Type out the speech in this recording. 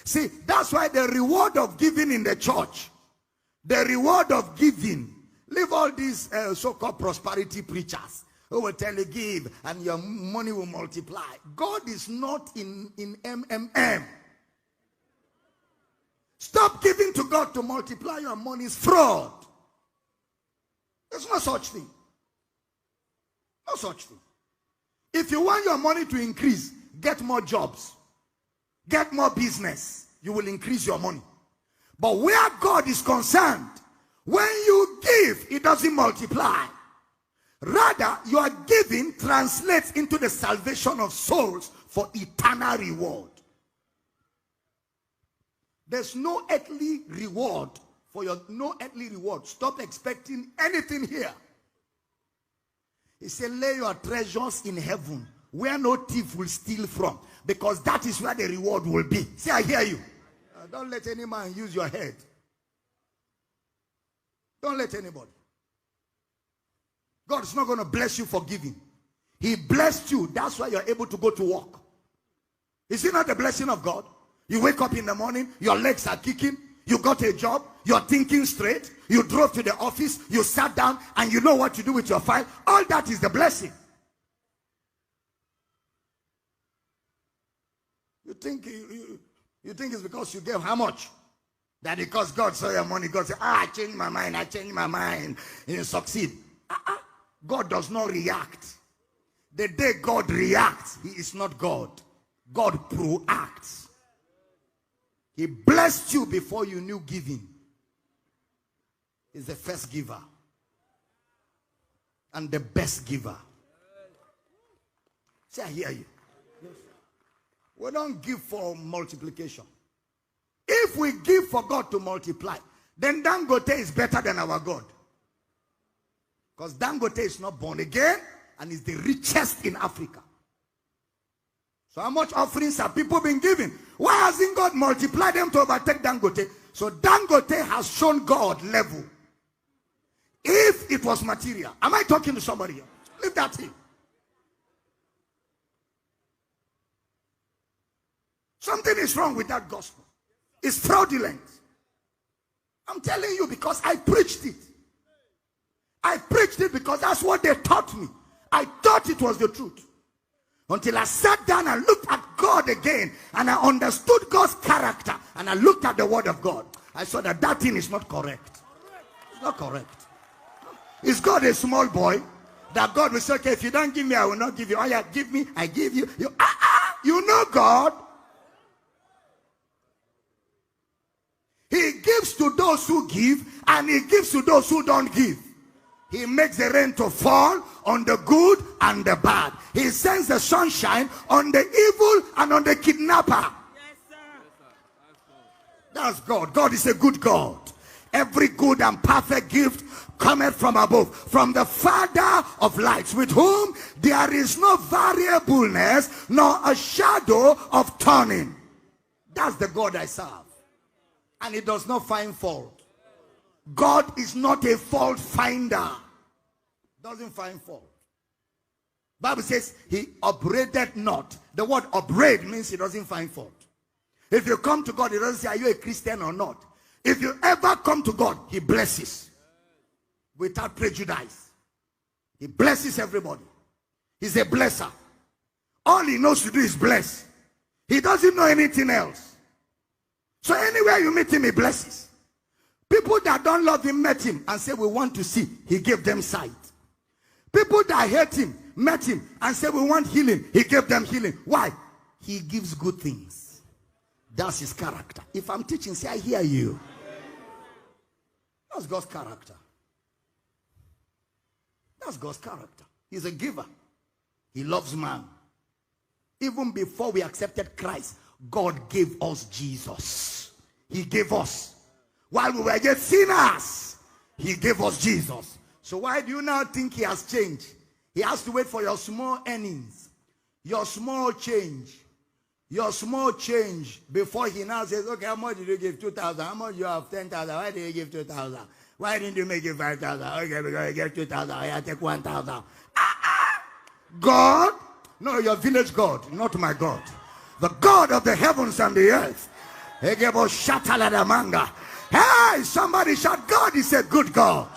See, that's why the reward of giving in the church, the reward of giving, leave all these so-called prosperity preachers who will tell you give and your money will multiply. God is not in MMM. Stop giving to God to multiply your money. It's fraud. There's no such thing. No such thing. If you want your money to increase, get more jobs. Get more business. You will increase your money. But where God is concerned, when you give, it doesn't multiply. Rather, your giving translates into the salvation of souls for eternal reward. There's no earthly reward for your, no earthly reward. Stop expecting anything here. He said, lay your treasures in heaven, where no thief will steal from, because that is where the reward will be. See, I hear you. Don't let any man use your head. Don't let anybody. God is not going to bless you for giving. He blessed you. That's why you're able to go to work. Is it not the blessing of God? You wake up in the morning, your legs are kicking, you got a job, you're thinking straight, you drove to the office, you sat down, and you know what to do with your file. All that is the blessing. You think it's because you gave how much? That because God saw your money, God said, I changed my mind, and you succeed. God does not react. The day God reacts, he is not God. God proacts. He blessed you before you knew giving. He's the first giver and the best giver. See, I hear you. We don't give for multiplication. If we give for God to multiply, then Dangote is better than our God. Because Dangote is not born again and is the richest in Africa. So how much offerings have people been giving? Why hasn't God multiplied them to overtake Dangote? So Dangote has shown God level. If it was material. Am I talking to somebody here? Leave that in. Something is wrong with that gospel. It's fraudulent. I'm telling you because I preached it. I preached it because that's what they taught me. I thought it was the truth. Until I sat down and looked at God again. And I understood God's character. And I looked at the word of God. I saw that that thing is not correct. It's not correct. Is God a small boy? That God will say, okay, if you don't give me, I will not give you. Oh yeah, give me, I give you. You know God. He gives to those who give. And he gives to those who don't give. He makes the rain to fall on the good and the bad. He sends the sunshine on the evil and on the kidnapper. Yes, sir. That's God. God is a good God. Every good and perfect gift cometh from above, from the Father of lights, with whom there is no variableness, nor a shadow of turning. That's the God I serve. And he does not find fault. God is not a fault finder. Doesn't find fault. Bible says he upbraided not. The word upbraid means he doesn't find fault. If you come to God, he doesn't say, are you a Christian or not? If you ever come to God, he blesses. Without prejudice. He blesses everybody. He's a blesser. All he knows to do is bless. He doesn't know anything else. So anywhere you meet him, he blesses. People that don't love him met him and said, we want to see. He gave them sight. People that hate him met him and said, we want healing. He gave them healing. Why? He gives good things. That's his character. If I'm teaching, say, I hear you. That's God's character. That's God's character. He's a giver. He loves man. Even before we accepted Christ, God gave us Jesus. He gave us. While we were yet sinners, he gave us Jesus. So why do you now think he has changed? He has to wait for your small earnings, your small change, before he now says, okay, how much did you give? 2,000. How much you have? 10,000. Why did you give 2,000? Why didn't you make it 5,000? Okay, because you gave 2,000. I take 1,000. God? No, your village God, not my God. The God of the heavens and the earth. Hey, somebody shout, God is a good God.